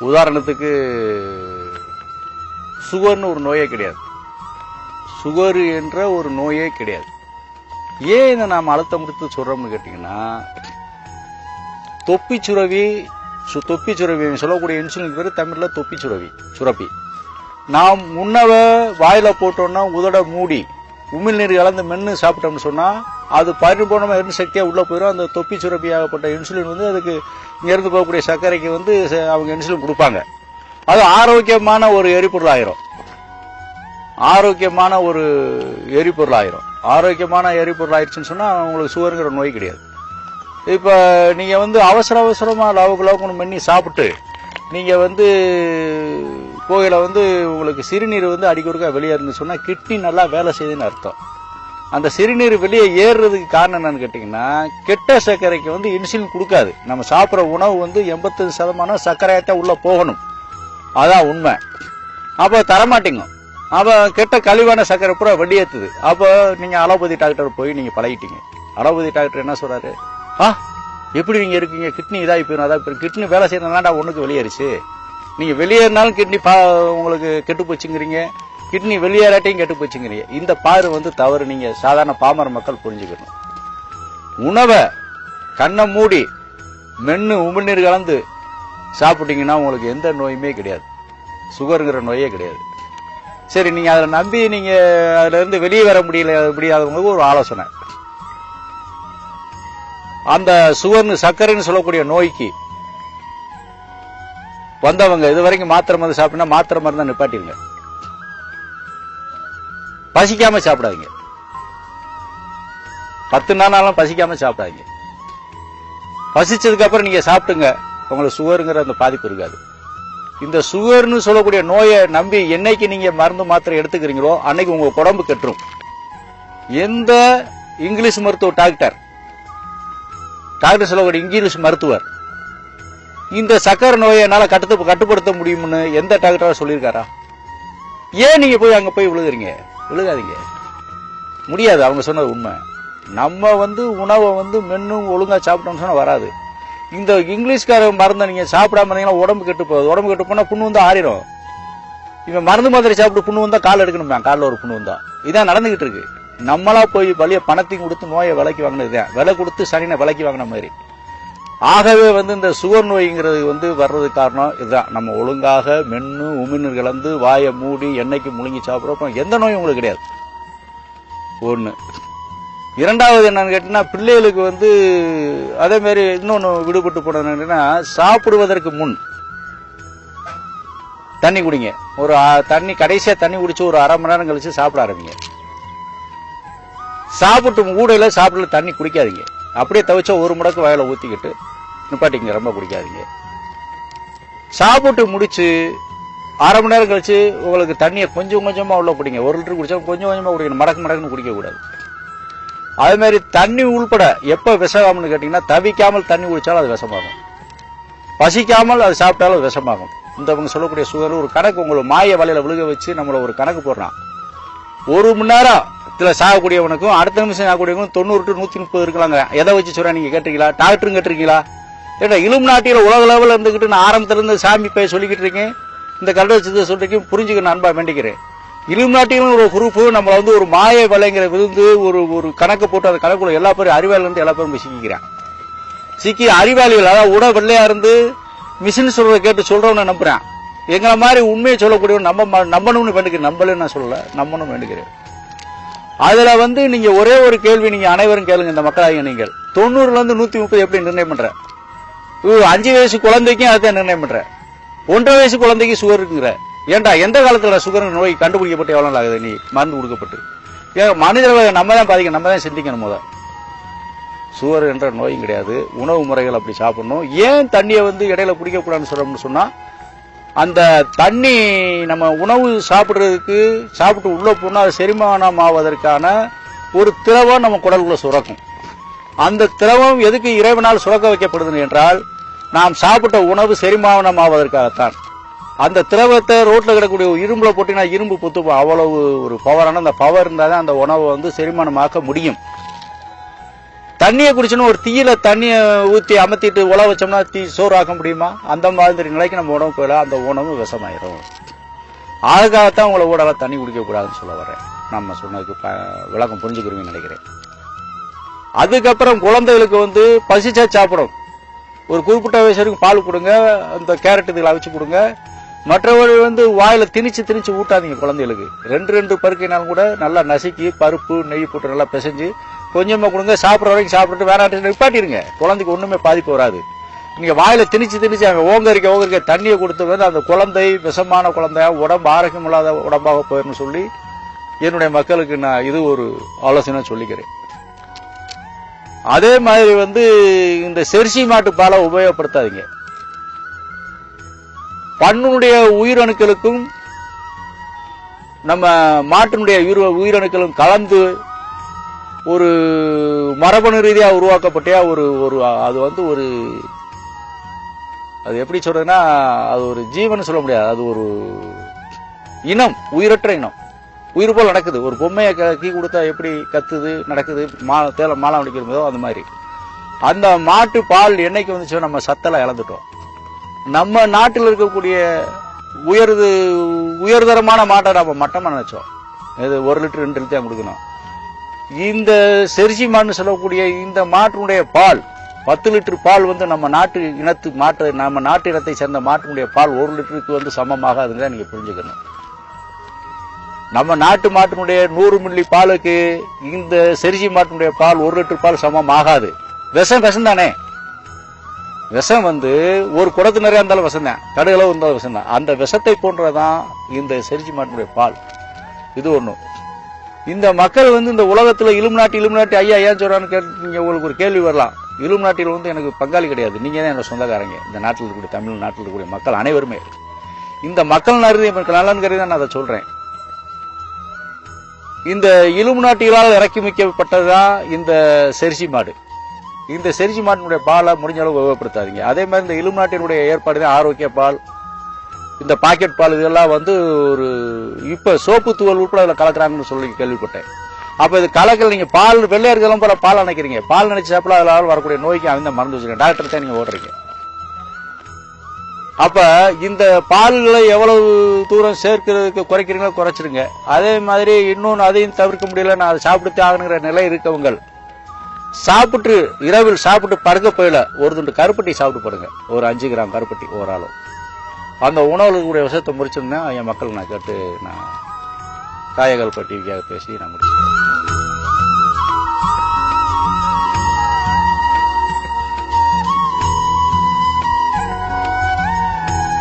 உதாரணத்துக்கு சுகர்னு ஒரு நோயே கிடையாது. சுகர் என்ற ஒரு நோயே கிடையாது. ஏன் இதை நாம் அழுத்தம் கொடுத்து சொல்றோம்னு கேட்டீங்கன்னா, தொப்பி சுரவி சொல்லக்கூடிய இன்சுலின் பேர் தமிழ்ல தொப்பி சுரப்பி. நாம் உணவ வாயில போட்டோம்னா உதட மூடி உமிழ்நீர் கலந்து மென்னு சாப்பிட்டோம்னு சொன்னா அது பரிபூர்ணமா எரிஞ்ச சக்தியா உள்ள போயிடும். அந்த தொப்பி சுரப்பி ஆகப்பட்ட இன்சுலின் வந்து அதுக்கு இங்க இருந்து போகக்கூடிய சர்க்கரைக்கு வந்து அவங்க இன்சுலின் கொடுப்பாங்க. அது ஆரோக்கியமான ஒரு எரிபொருள் ஆயிரும். ஆரோக்கியமான எரிபொருள் ஆயிடுச்சுன்னு சொன்னா உங்களுக்கு சுகருங்கிற நோய் கிடையாது. இப்ப நீங்க வந்து அவசரமா லவுக்கு மென்னி சாப்பிட்டு நீங்க வந்து கோயில வந்து உங்களுக்கு சிறுநீர் வந்து அடிக்கொருக்கா வெளியேறுன்னு சொன்னா கிட்னி நல்லா வேலை செய்யுதுன்னு அர்த்தம். அந்த சிறுநீர் வெளியே ஏறுறதுக்கு காரணம் என்னன்னு கேட்டீங்கன்னா, கெட்ட சர்க்கரைக்கு வந்து இன்சுலின் கொடுக்காது. நம்ம சாப்பிட்ற உணவு வந்து 85% சர்க்கரையாத்தான் உள்ள போகணும். அதான் உண்மை. அப்ப தரமாட்டீங்க. அப்ப கெட்ட கழிவான சர்க்கரை பூரா வெளியேற்றுது. அப்போ நீங்க அலோபதி டாக்டர் போய் நீங்க பழகிட்டீங்க. அலோபதி டாக்டர் என்ன சொல்றாரு? எப்படி நீங்க இருக்கீங்க, கிட்னி இதாகி போயிடும், அதான் கிட்னி வேலை செய்யறதுனால ஒண்ணுக்கு வெளியேறிச்சு, நீங்க வெளியேறினாலும் கிட்னி உங்களுக்கு கெட்டு போச்சுங்கிறீங்க, கிட்னி வெளியேறாட்டையும் கெட்டு போச்சுங்கிறீங்க. இந்த பார்வை வந்து தவறு. நீங்க சாதாரண பாமர மக்கள் புரிஞ்சுக்கணும். உணவை கண்ணை மூடி மென்னு உமிழ்நீர் கலந்து சாப்பிட்டீங்கன்னா உங்களுக்கு எந்த நோயுமே கிடையாது. சுகருங்கிற நோயே கிடையாது. சரி, நீங்க அதை நம்பி நீங்க அதுல இருந்து வெளியே வர முடியாதவங்களுக்கு ஒரு ஆலோசனை. அந்த சர்க்கரைன்னு சொல்லக்கூடிய நோய்க்கு வந்தவங்க இது வரைக்கும் மாத்திரை மருந்து சாப்பிட்டா மாத்திரை மருந்து நிப்பாட்டிருங்க. பசிக்காம சாப்பிடாதீங்க. 10 நாளாலும் பசிக்காம சாப்பிடாதீங்க. பசிச்சதுக்கு அப்புறம் நீங்க சாப்பிட்டுங்க, உங்களுக்கு சுகருங்கிற அந்த பாதிப்பு இருக்காது. இந்த சுகர்னு சொல்லக்கூடிய நோயை நம்பி என்னைக்கு நீங்க மருந்து மாத்திரை எடுத்துக்கிறீங்களோ அன்னைக்கு உங்க உடம்பு கெட்டுரும். எந்த இங்கிலீஷ் மருத்துவ டாக்டர் சொல்லக்கூடிய இங்கிலீஷ் மருத்துவர் இந்த சக்கரை நோயை என்னால கட்டுப்படுத்த முடியும்னு எந்த டாக்டரா சொல்லியிருக்காரா? ஏன் நீங்க போய் அங்க போய் விழுகாதீங்க. முடியாது. அவங்க சொன்னது உண்மை. நம்ம வந்து உணவை வந்து மென்னும் ஒழுங்கா சாப்பிட்டோம்னு சொன்னா வராது. இந்த இங்கிலீஷ்கார மருந்தை நீங்க சாப்பிடாம இருந்தீங்கன்னா உடம்பு கெட்டு போகுது. உடம்பு கெட்டு போனா புண்ணு வந்து ஆறிடும். இவன் மருந்து மாத்திரை சாப்பிட்டு புண்ணு வந்தா கால் எடுக்கணுமே, காலில் ஒரு புண்ணு வந்தா. இதான் நடந்துகிட்டு இருக்கு. நம்மளா போய் வழிய பணத்தையும் கொடுத்து நோயை விலைக்கு வாங்கினதுதான், விலை கொடுத்து சனினை விலைக்கு வாங்கின மாதிரி. ஆகவே வந்து இந்த சுகர் நோய்ங்கிறது வந்து வர்றதுக்கு காரணம் இதுதான். நம்ம ஒழுங்காக மென்னு உமிழ்நீர் கலந்து வாயை மூடி எண்ணெய்க்கு முழுங்கி சாப்பிட்றோம் எந்த நோயும் உங்களுக்கு கிடையாது. ஒண்ணு. இரண்டாவது என்னன்னு கேட்டீங்கன்னா, பிள்ளைகளுக்கு வந்து அதே மாதிரி இன்னொன்னு விடுபட்டு போனதுன்னா, சாப்பிடுவதற்கு முன் தண்ணி குடிங்க. ஒரு கடைசியா தண்ணி குடிச்சு ஒரு அரை மணி நேரம் கழிச்சு சாப்பிட ஆரம்பிங்க. சாப்பிட்டு ஊடையில சாப்பிடல தண்ணி குடிக்காதீங்க. அப்படியே தவிச்சா ஒரு முடக்கு வாயில ஊத்திக்கிட்டு நிப்பாட்டிங்க. ரொம்ப குடிக்காதீங்க. சாப்பிட்டு முடிச்சு அரை மணி நேரம் கழிச்சு உங்களுக்கு தண்ணியை கொஞ்சம் கொஞ்சமா உள்ள குடிங்க. 1 லிட்டர் குடிச்சா கொஞ்சம் கொஞ்சமா குடிக்கணும். மடக்குன்னு குடிக்க கூடாது. அதே மாதிரி தண்ணி உள்பட எப்ப விஷமாகும்னு கேட்டீங்கன்னா, தவிக்காமல் தண்ணி குடிச்சாலும் அது விஷமாகும். பசிக்காமல் அது சாப்பிட்டாலும் அது விஷமாகும். இந்த சொல்லக்கூடிய சுகர் ஒரு கணக்கு உங்களுக்கு மாய வலையில விழுக வச்சு நம்மள ஒரு கணக்கு போடுறான். 1 மணி நேரத்துல சாகக்கூடியவனுக்கும் அடுத்த நிமிஷம் சாகக்கூடியவனுக்கும் 90 to 130 இருக்கலாங்க. எதை வச்சு சொல்றேன் நீங்க கேட்டீங்களா? டாக்டரும் கேட்டிருக்கீங்களா? ஏன்னா இலும் நாட்டில உலக லெவலில் இருந்துகிட்டு நான் ஆரம்பத்துல இருந்து சாமி போய் சொல்லிக்கிட்டு இருக்கேன். இந்த கல்வி வச்சு சொல்றீங்க, புரிஞ்சுக்க அன்பா வேண்டிக்கிறேன். இலும் நாட்டிலும் ஒரு குரூப் நம்மள வந்து ஒரு மாய வலைங்கிற விழுந்து ஒரு கணக்கு போட்டு அந்த கணக்குள்ள எல்லா பேரும் அறிவாளில இருந்து எல்லா பேரும் சிக்கிக்கிறான். சிக்கி அறிவாளிகள், அதாவது உட வெள்ளையா இருந்து மிஷின் சொல்றதை கேட்டு சொல்றவன நம்புறேன். எங்களை மாதிரி உண்மையை சொல்லக்கூடியவன் நம்பணும்னு வேண்டுகிறேன். நம்பல நான் சொல்லல, நம்பணும்னு வேண்டுகிறேன். அதுல வந்து நீங்க ஒரே ஒரு கேள்வி நீங்க அனைவரும் கேளுங்க. இந்த மக்களாகிய நீங்கள் 90ல இருந்து 130 எப்படி நிர்ணயம் பண்ற? 5 வயசு குழந்தைக்கும் அதை நிர்ணயம் பண்ற. 1.5 வயசு குழந்தைக்கு சுகர் இருக்குங்கிற. ஏன்டா எந்த காலத்துல சுகர் நோய் கண்டுபிடிக்கப்பட்டு எவ்வளவு நாள் ஆகுது? நீ மருந்து கொடுக்கப்பட்டு மனிதர்களை நம்ம தான் பாதிக்கணும். நம்ம தான் சிந்திக்கணும். முதல் சுகர் என்ற நோயும் கிடையாது. உணவு முறைகள் அப்படி சாப்பிடணும். ஏன் தண்ணியை வந்து இடையில குடிக்கக்கூடாதுன்னு சொல்றோம்னு சொன்னா, அந்த தண்ணி நம்ம உணவு சாப்பிட்டு உள்ள போனா அது செரிமானம் ஆவதற்கான ஒரு திரவம் நம்ம குடலுக்குள்ள சுரக்கும். அந்த திரவம் எதுக்கு இறைவனால் சுரக்க வைக்கப்படுது என்றால், நாம் சாப்பிட்ட உணவு செரிமானம் ஆவதற்காகத்தான். அந்த திரவத்தை ரோட்ல கிடக்கூடிய இரும்புல போட்டீங்கன்னா இரும்பு புத்துப்போம். அவ்வளவு ஒரு பவரான அந்த பவர் இருந்தாதான் அந்த உணவை வந்து செரிமானமாக்க முடியும். தண்ணியை குடிச்சோன்னு ஒரு தீயில தண்ணியை ஊற்றி அமர்த்திட்டு உழ வச்சோம்னா தீ சோறு ஆக்க முடியுமா? அந்த மாதிரி நிலைக்கு நம்ம உணவு போயிடலாம். அந்த உணவு விஷமாயிரும். அதுக்காகத்தான் உங்களை ஊடால தண்ணி குடிக்க கூடாதுன்னு சொல்ல வரேன். நம்ம சொன்னதுக்கு விளக்கம் புரிஞ்சுக்கிறீங்கன்னு நினைக்கிறேன். அதுக்கப்புறம் குழந்தைகளுக்கு பசிச்சா சாப்பிடும். ஒரு குறிப்பிட்ட வயசு வரைக்கும் பால் கொடுங்க, அந்த கேரட் இதில் அவிச்சு கொடுங்க. மற்றவர்கள் வாயில திணிச்சு ஊட்டாதீங்க குழந்தைகளுக்கு. 2 பருக்கைனாலும் கூட நல்லா நசுக்கி பருப்பு நெய் போட்டு நல்லா பிசைஞ்சு கொஞ்சமா கொடுங்க. சாப்பிட்ற வரைக்கும் சாப்பிட்டுட்டு வேற நிப்பாட்டிருங்க. குழந்தைக்கு ஒண்ணுமே பாதிப்பு வராது. நீங்க வாயில திணிச்சு அங்க ஓங்கரிக்க தண்ணியை கொடுத்து அந்த குழந்தை விஷமான குழந்தையா உடம்பு ஆரோக்கியம் இல்லாத உடம்பாக போயிருந்து சொல்லி என்னுடைய மக்களுக்கு நான் இது ஒரு ஆலோசனை சொல்லிக்கிறேன். அதே மாதிரி இந்த செர்சி மாட்டு பாலை உபயோகப்படுத்தாதீங்க. பண்ணுடைய உயிரணுக்களுக்கும் நம்ம மாட்டினுடைய உயிரணுக்களும் கலந்து ஒரு மரபணு ரீதியாக உருவாக்கப்பட்ட அது எப்படி சொல்றதுன்னா, அது ஒரு ஜீவன் சொல்ல முடியாது. அது ஒரு இனம், உயிரற்ற இனம். உயிர் போல் நடக்குது. ஒரு பொம்மையை கீ கொடுத்தா எப்படி கத்துது நடக்குது, மாலம் அடிக்கிறதோ அந்த மாதிரி. அந்த மாட்டு பால் என்னைக்கு வந்துச்சோ நம்ம சத்தெல்லாம் இழந்துட்டோம். நம்ம நாட்டில் இருக்கக்கூடிய உயர்தரமான மாட்டை நம்ம மட்டமா நினைச்சோம். இது 1 லிட்டர் 2 லிட்டர் தான் கொடுக்கணும். இந்த செர்சி மாடுன்னு சொல்லக்கூடிய இந்த மாட்டினுடைய பால் 10 லிட்டர் பால் நம்ம நாட்டு இனத்தை சேர்ந்த மாட்டினுடைய பால் 1 லிட்டருக்கு சமமாகாதுங்க. நீங்க புரிஞ்சுக்கணும். நம்ம நாட்டு மாட்டினுடைய 100 மில்லி பாலுக்கு இந்த செர்சி மாட்டினுடைய பால் 1 லிட்டர் பால் சமம் ஆகாது. விஷம் தானே. விஷம் ஒரு குடத்து நிறைய இருந்தாலும் விஷம் தான், கடுகளவு இருந்தாலும் விஷம் தான். அந்த விஷத்தை போன்றதான் இந்த செர்சி மாட்டினுடைய பால். இது ஒண்ணு. இந்த மக்கள் இந்த உலகத்துல இலுமினாட்டி ஐயா ஏன் சொல்றான்னு கேட்டு உங்களுக்கு ஒரு கேள்வி வரலாம். இலுமினாட்டியில் எனக்கு பங்காளி கிடையாது. நீங்க தான் என்னோட சொந்தக்காரங்க. இந்த நாட்டில் இருக்கக்கூடிய தமிழ் நாட்டில் இருக்கக்கூடிய மக்கள் அனைவருமே இந்த மக்கள் நலன் கருதி தான் நான் அதை சொல்றேன். இந்த இலுமினாட்டிகளால் இறக்கி வைக்கப்பட்டதுதான் இந்த செர்சி மாடு. இந்த செர்சி மாட்டினுடைய பாலை முடிஞ்ச அளவு உபயோகப்படுத்தாதீங்க. அதே மாதிரி இந்த இலுமினாட்டினுடைய ஏற்பாடு தான் ஆரோக்கிய பால், இந்த பாக்கெட் பால் இதெல்லாம் ஒரு இப்ப சோப்பு தூவல் உட்பட அதில் கலக்குறாங்கன்னு சொல்லி கேள்விப்பட்டேன். அப்ப இது கலக்கல். நீங்க பால் வெள்ளையா இருக்கலாம் போல பால் நினைக்கிறீங்க. பால் நினைச்சு சாப்பிட அதனால வரக்கூடிய நோய்க்கு அவங்க மருந்து வச்சுருக்கேன். டாக்டர் தான் நீங்க ஓடுறீங்க. அப்ப இந்த பால்களை எவ்வளவு தூரம் சேர்க்கிறதுக்கு குறைக்கிறீங்களோ குறைச்சிருங்க. அதே மாதிரி இன்னொன்னு அதையும் தவிர்க்க முடியல, நான் அதை சாப்பிட்டு ஆகணுங்கிற நிலை இருக்கவங்க சாப்பிட்டு இரவில் சாப்பிட்டு படுக்க போயில ஒரு துண்டு கருப்பட்டி சாப்பிட்டு போடுங்க. ஒரு 5 கிராம் கருப்பட்டி ஒரு ஆளும். அந்த உணவுகளுடைய விஷயத்தை முடிச்சிருந்தேன். என் மக்கள் நான் கேட்டு நான் காயகல்பட்டிக்காக பேசி நான் முடிச்சேன்.